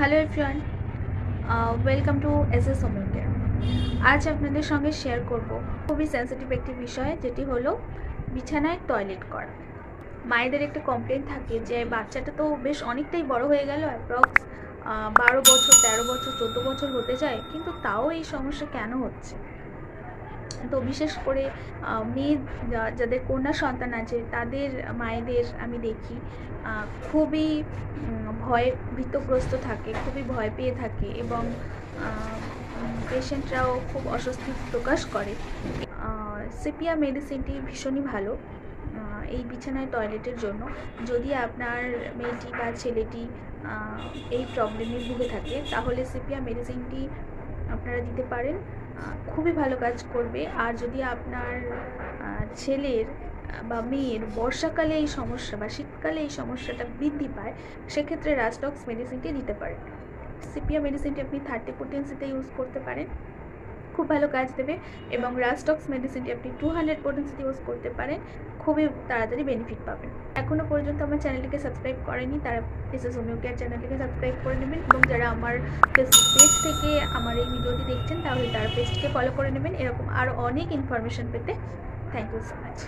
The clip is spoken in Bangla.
Hello everyone, welcome to SS homeo care. আজ আপনাদের সঙ্গে শেয়ার করব খুবই সেন্সিটিভ একটি বিষয়, যেটি হলো বিছানায় টয়লেট করা। মায়েদের একটা কমপ্লেন থাকে যে বাচ্চাটা তো বেশ অনেকটাই বড় হয়ে গেল, অ্যাপ্রক্স 12 বছর, 13 বছর, 14 বছর হতে যায়, কিন্তু তাও এই সমস্যা কেন হচ্ছে। তো বিশেষ করে মেয়ে যাদের কন্যা সন্তান আছে তাদের মায়েদের আমি দেখি খুবই ভীতগ্রস্ত থাকে, খুবই ভয় পেয়ে থাকে, এবং পেশেন্টরাও খুব অস্বস্তি প্রকাশ করে। সিপিয়া মেডিসিনটি ভীষণই ভালো এই বিছানায় টয়লেটের জন্য। যদি আপনার মেয়েটি বা ছেলেটি এই প্রবলেমে ভুগে থাকে তাহলে সিপিয়া মেডিসিনটি আপনারা দিতে পারেন, খুবই ভালো কাজ করবে। আর যদি আপনার ছেলের বা মেয়ের বর্ষাকালে এই সমস্যা বা শীতকালে এই সমস্যাটা বৃদ্ধি পায়, সেক্ষেত্রে রাস্টক্স মেডিসিনটি দিতে পারেন। সিপিয়া মেডিসিনটি আপনি 30 পোটেন্সিতে ইউজ করতে পারেন, খুব ভালো কাজ দেবে। এবং রাস্টক্স মেডিসিনটি আপনি 200 পোটেন্সিতে ইউজ করতে পারেন, খুবই তাড়াতাড়ি বেনিফিট পাবেন। এখনও পর্যন্ত আমার চ্যানেলটিকে সাবস্ক্রাইব করেনি তারা এসএস হোমিও কেয়ার চ্যানেলটিকে সাবস্ক্রাইব করে নেবেন, এবং যারা আমার ফেসবুক পেজ থেকে আমার এই ভিডিওটি দেখছেন তাহলে তারা পেজটিকে ফলো করে নেবেন এরকম আরও অনেক ইনফরমেশন পেতে। Thank you so much.